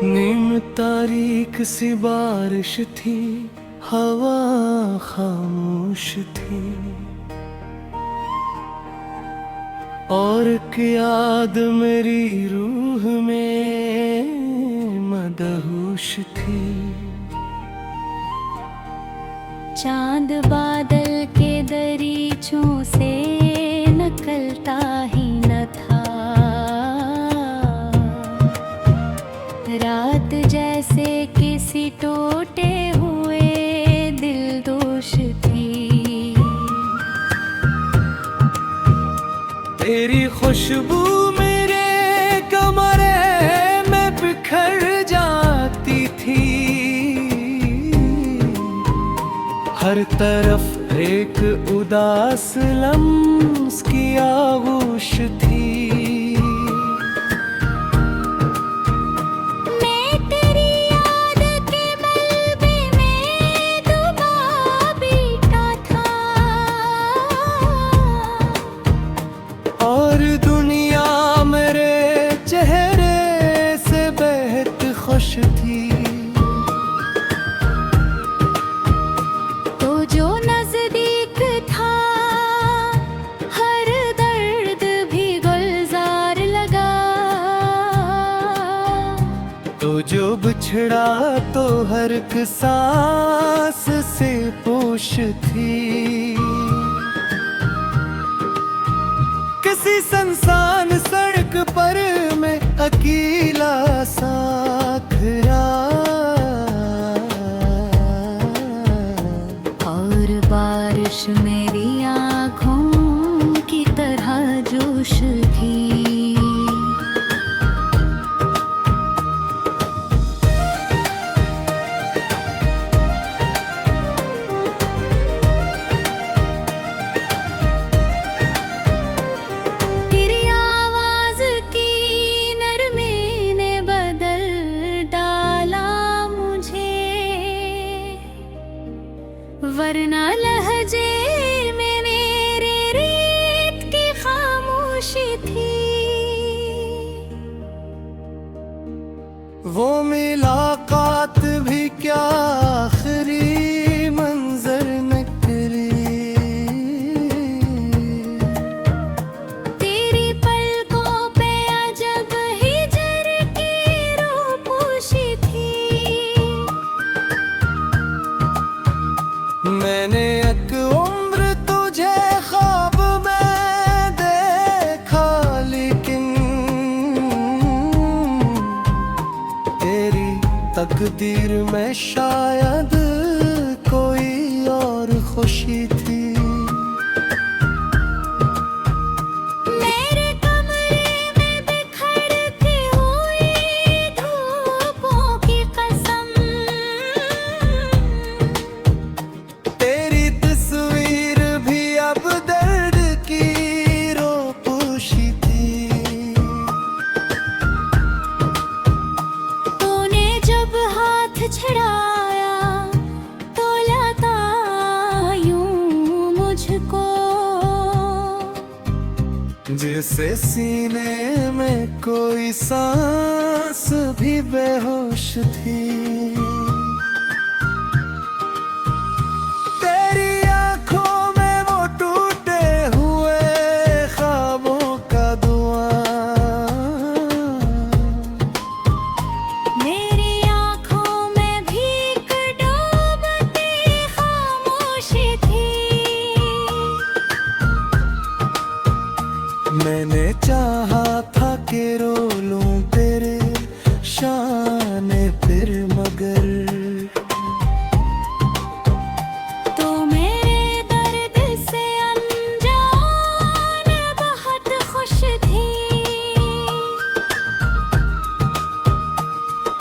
नीम तारीख सी बारिश थी, हवा खामोश थी, और एक याद मेरी रूह में मदहोश थी। चांद बादल के दरीचों से निकलता ही न था, रात जैसे किसी टूटे हुए दिलदोष थी। तेरी खुशबू मेरे कमरे में बिखर जाती थी, हर तरफ एक उदास लम्स की आगोश थी। मैं तेरी याद के मलबे में डूबा बैठा था, और दुनिया मेरे चेहरे से बेहद खुश थी। तो जो नजदीक था हर दर्द भी गुलजार लगा, तो जो बिछड़ा तो हर एक सांस से पोश थी। किसी सुनसान सड़क पर मैं अकेला सा खड़ा, और बारिश मेरी आँखों की तरह जोश थी। तेरी आवाज की नरमी ने बदल डाला मुझे, वरना लहजे में मेरे रेत की खामोशी थी। वो मुलाकात भी क्या आखिरी मंजर निकली। तेरी पलकों पे अजब हिजर की रूपोशी थी। मैंने एक उम्र तुझे ख्वाब में देखा, लेकिन तेरी तकदीर में शायद कोई और खुशी थी। मेरे कमरे में बिखरती हुई धूपों की कसम, तेरी तस्वीर भी अब दर्द की रोपोशी थी। तूने जब हाथ छड़ाया तो लता यूं मुझको, जिसे सीने में कोई सांस भी बेहोश थी। तेरी आंखों में वो टूटे हुए ख्वाबों का धुआं, मेरी आँखों में भीग डूबती खामोशी थी। मैंने चाहा था कि रो लूं तेरे शाने फिर, मगर तो मेरे दर्द से अनजान बहुत खुश थी।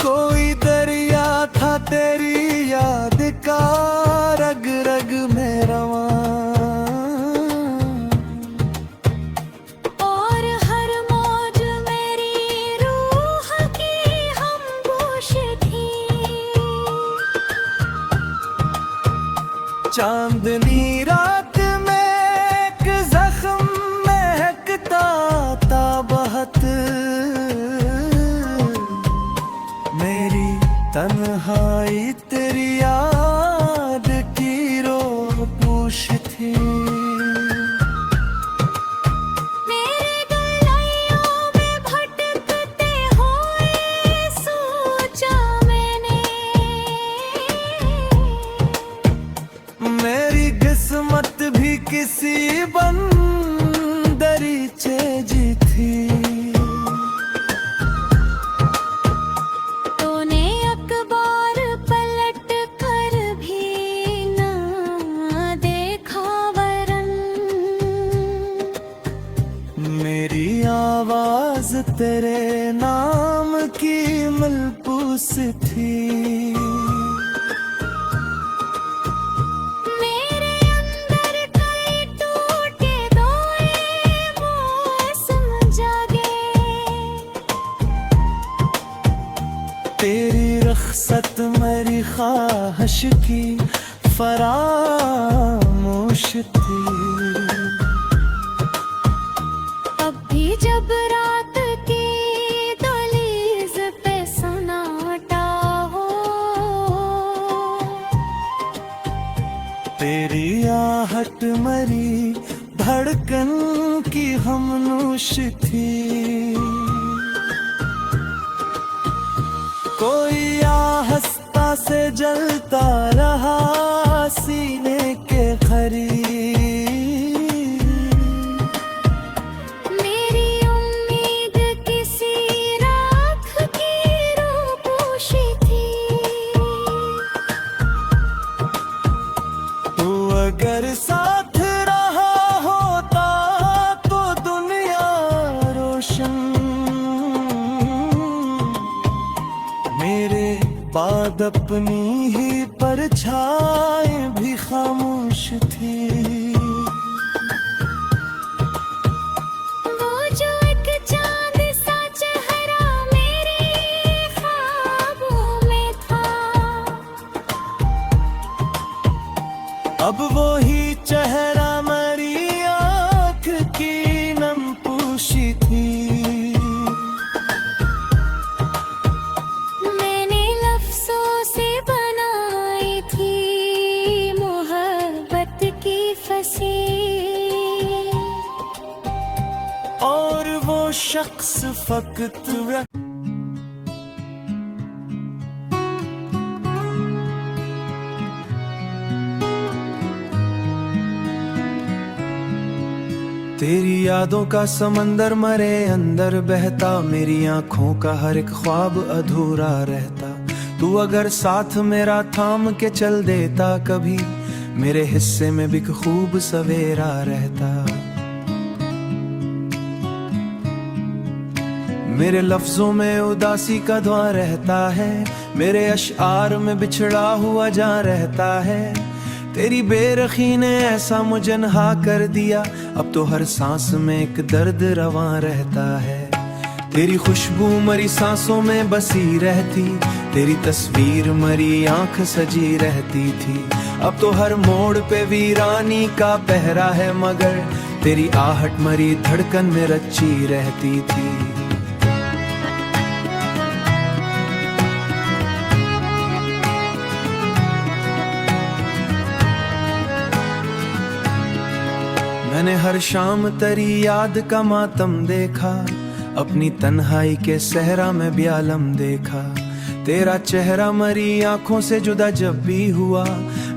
कोई दरिया था तेरी याद का रग रग में रवां, और हर मौज मेरी रूह की हमगोश थी। चांदनी रात में एक जख्म महकता था बहुत, तन्हाई तेरी याद की रोपूश थी। मेरे गलियों में भटकते हुए सोचा मैंने, मेरी किस्मत भी किसी बंदरीचे जी थी। तूने अखबार पलट कर भी न देखा वरन, मेरी आवाज तेरे नाम की मलबूस थी। मेरे अंदर कई टूटे दोए मौसम जागे, तेरी रख्सत मेरी ख्वाहिश की फरामोश थी। अब भी जब रात की दहलीज पे सन्नाटा हो, तेरी आहट मरी धड़कन की हमनोश थी। कोई आहस्ता से जलता रहा सीने के करीब, मेरी उम्मीद किसी राख की रूपोशी थी। तू अगर साथ रहा होता तो दुनिया रोशन, मेरे बाद अपनी ही परछाई भी खामोश थी। वो जो एक चांद सा चेहरा मेरे ख्वाबों में था, अब वो ही चेहरा मेरी आँख की नम पूशी थी। मैंने लफ्जों से बनाई थी मोहब्बत की फसील, और वो शख्स फकत तेरी यादों का समंदर मरे अंदर बहता, मेरी आंखों का हर एक ख्वाब अधूरा रहता। तू अगर साथ मेरा थाम के चल देता कभी, मेरे हिस्से में भी खूब सवेरा रहता। मेरे लफ्जों में उदासी का धुआं रहता है, मेरे अशआर में बिछड़ा हुआ जा रहता है। तेरी बेरखी ने ऐसा मुझे नहा कर दिया, अब तो हर सांस में एक दर्द रवां रहता है। तेरी खुशबू मरी सांसों में बसी रहती, तेरी तस्वीर मरी आंख सजी रहती थी। अब तो हर मोड़ पे वीरानी का पहरा है, मगर तेरी आहट मरी धड़कन में रची रहती थी। मैंने हर शाम तेरी याद का मातम देखा, अपनी तन्हाई के सहरा में ब्यालम देखा। तेरा चेहरा मरी आंखों से जुदा जब भी हुआ,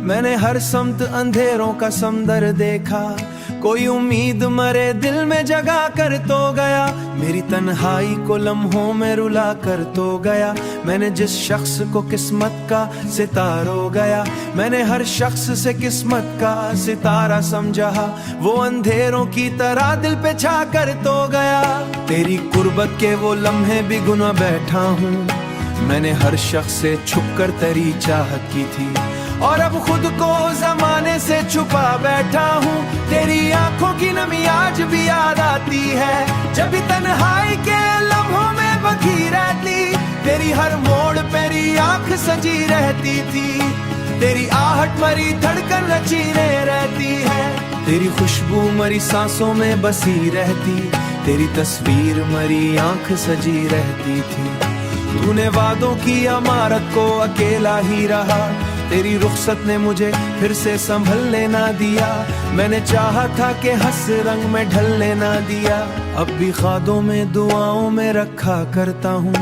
मैंने हर समत अंधेरों का समंदर देखा। कोई उम्मीद मरे दिल में जगा कर तो गया, मेरी तन्हाई को लम्हों में रुला कर तो गया। मैंने जिस शख्स को किस्मत का सितारा गया, मैंने हर शख्स से किस्मत का सितारा समझा, वो अंधेरों की तरह दिल पे छा कर तो गया। तेरी कुर्बत के वो लम्हे भी गुना बैठा हूँ, मैंने हर शख्स से छुप कर तेरी चाहत की थी, और अब खुद को जमाने से छुपा बैठा हूँ। तेरी आंखों की नमी आज भी याद आती है, जब भी तन्हाई के लम्हों में बखी रहती। तेरी हर मोड़ पेरी आंख सजी रहती थी, तेरी आहट मरी धड़कन रचीने रहती है। तेरी खुशबू मरी सांसों में बसी रहती, तेरी तस्वीर मरी आंख सजी रहती थी। तूने वादों की इमारत को अकेला ही रहा, तेरी रुखसत ने मुझे फिर से संभलने ना दिया। मैंने चाहा था कि हंस रंग में ढलने ना दिया, अब भी ख्वाबों में दुआओं में रखा करता हूँ,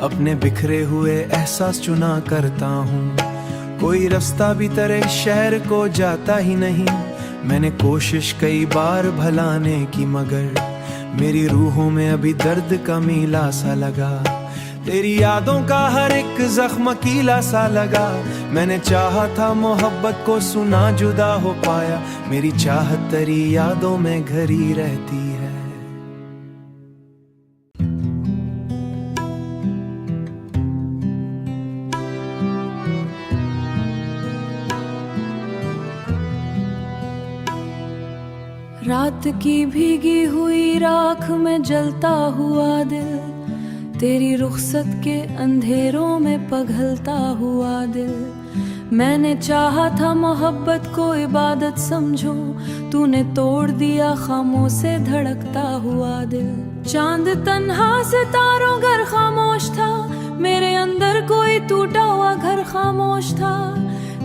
अपने बिखरे हुए एहसास चुना करता हूँ। कोई रास्ता भी तेरे शहर को जाता ही नहीं, मैंने कोशिश कई बार भलाने की मगर मेरी रूहों में अभी दर्द का मीला सा लगा। तेरी यादों का हर एक जख्म कीला सा लगा, मैंने चाहा था मोहब्बत को सुना जुदा हो पाया, मेरी चाहत तेरी यादों में घरी रहती है। रात की भीगी हुई राख में जलता हुआ दिल, तेरी रुखसत के अंधेरों में पघलता हुआ दिल। मैंने चाहा था मोहब्बत को इबादत समझो, तूने तोड़ दिया खामों से धड़कता हुआ दिल। चांद तन्हा सितारों घर खामोश था, मेरे अंदर कोई टूटा हुआ घर खामोश था।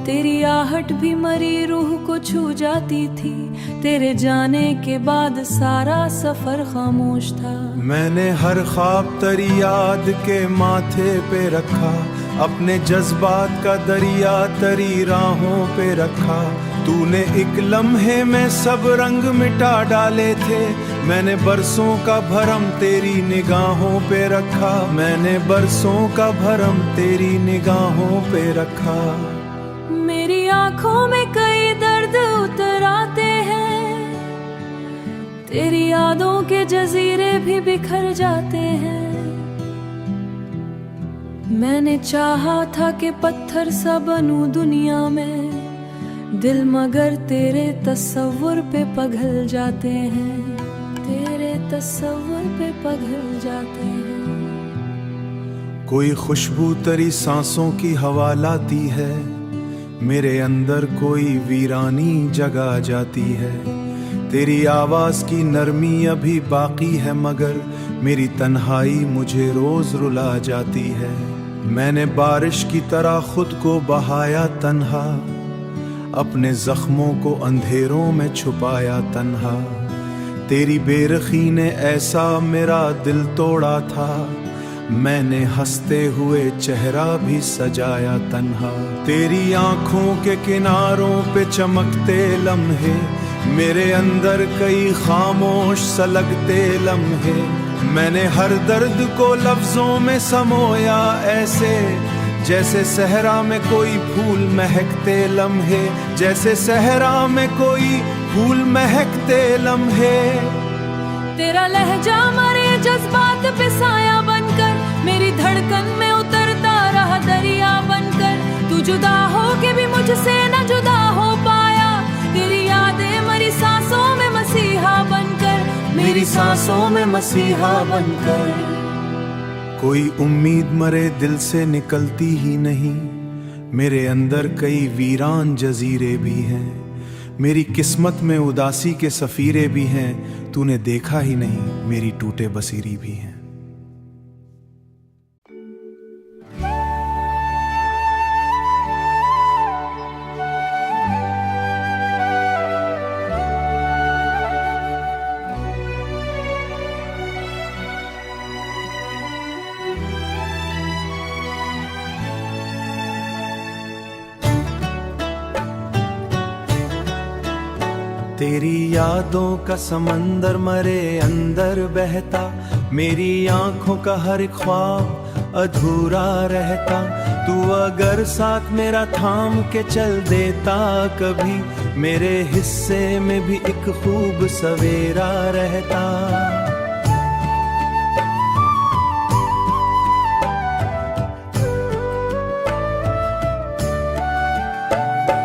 तेरी आहट भी मरी रूह को छू जाती थी, तेरे जाने के बाद सारा सफर खामोश था। मैंने हर ख्वाब तेरी याद के माथे पे रखा, अपने जज्बात का दरिया तेरी राहों पे रखा। तूने एक लम्हे में सब रंग मिटा डाले थे, मैंने बरसों का भरम तेरी निगाहों पे रखा, मैंने बरसों का भरम तेरी निगाहों पे रखा। मेरी आंखों में कई दर्द उतर आते हैं, तेरी यादों के जजीरे भी बिखर जाते हैं। मैंने चाहा था कि पत्थर सा बनूं दुनिया में, दिल मगर तेरे तस्वुर पे पघल जाते हैं, तेरे तस्वुर पे पघल जाते हैं। कोई खुशबू तेरी सांसों की हवा लाती है, मेरे अंदर कोई वीरानी जगा जाती है। तेरी आवाज की नरमी अभी बाकी है, मगर मेरी तन्हाई मुझे रोज रुला जाती है। मैंने बारिश की तरह खुद को बहाया तन्हा, अपने जख्मों को अंधेरों में छुपाया तन्हा। तेरी बेरखी ने ऐसा मेरा दिल तोड़ा था, मैंने हंसते हुए चेहरा भी सजाया तन्हा। तेरी आंखों के किनारों पे चमकते लम्हे, मेरे अंदर कई खामोश सलगते लम्हे। मैंने हर दर्द को लफ्जों में समोया ऐसे, जैसे सहरा में कोई फूल महकते लम्हे, जैसे सहरा में कोई फूल महकते लम्हे। तेरा लहजा मरे जज्बात पे साया बनकर, मेरी धड़कन में उतरता रहा दरिया बनकर। तू जुदा हो के भी मुझसे न जुदा हो पाया, तेरी यादें मरी सांसों में मसीहा बनकर, मेरी सांसों में मसीहा बनकर। कोई उम्मीद मरे दिल से निकलती ही नहीं, मेरे अंदर कई वीरान जजीरे भी हैं। मेरी किस्मत में उदासी के सफीरे भी हैं, तूने देखा ही नहीं मेरी टूटे बसीरी भी हैं। तेरी यादों का समंदर मरे अंदर बहता, मेरी आंखों का हर ख्वाब अधूरा रहता। तू अगर साथ मेरा थाम के चल देता कभी, मेरे हिस्से में भी एक खूब सवेरा रहता।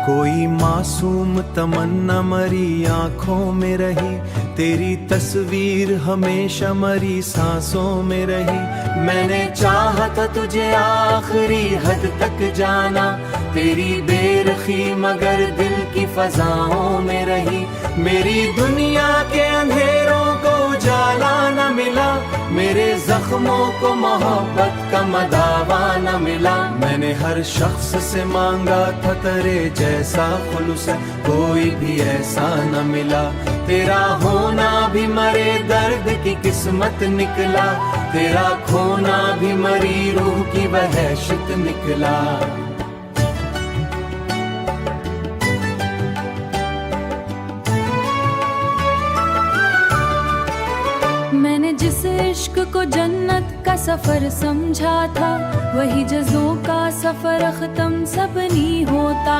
कोई मासूम तमन्ना मरी आंखों में रही, तेरी तस्वीर हमेशा मरी सांसों में रही। मैंने चाहा था तुझे आखिरी हद तक जाना, तेरी बेरखी मगर दिल की फजाओं में रही। मेरी दुनिया के अंधेरों को उजाला न मिला, मेरे जख्मों को मोहब्बत का मदावा न मिला। मैंने हर शख्स से मांगा था तेरे जैसा खुलूस, कोई भी ऐसा न मिला। तेरा होना भी मरे दर्द की किस्मत निकला, तेरा खोना भी मरी रूह की वहशत निकला। मैंने जिस इश्क को जन्नत का सफर समझा था, वही जज़ों का सफर ख़त्म सब नहीं होता।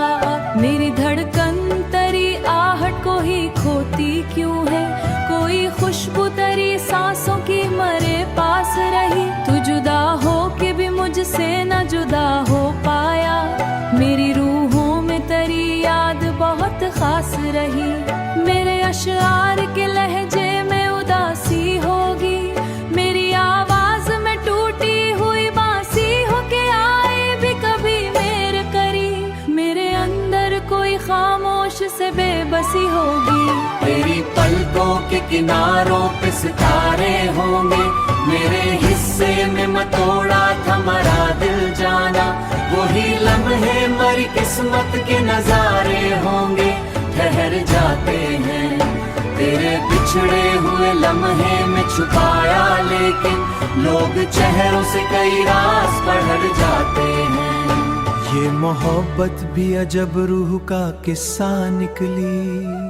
मेरी धड़कन तरी आहट को ही खोती क्यों है, कोई खुशबू तरी सांसों की मरे पास रही। तू जुदा हो के भी मुझसे न जुदा हो पाया, मेरी रूहों में तरी याद बहुत खास रही। मेरे अशआर के लहजे में उदासी होगी, मेरी आवाज में टूटी हुई बांसी हो के आए भी कभी मेरे करीब। मेरे अंदर कोई खामोश से बेबसी होगी, तेरी पलकों के किनारों पे सितारे होंगे। मेरे हिस्से में मतोड़ा था मरा दिल जाना, वही लम्हे मरी किस्मत के नजारे होंगे। ठहर जाते हैं तेरे बिछड़े हुए लम्हे में छुपाया, लेकिन लोग चेहरों से कई राज पढ़ जाते हैं। ये मोहब्बत भी अजब रूह का किस्सा निकली।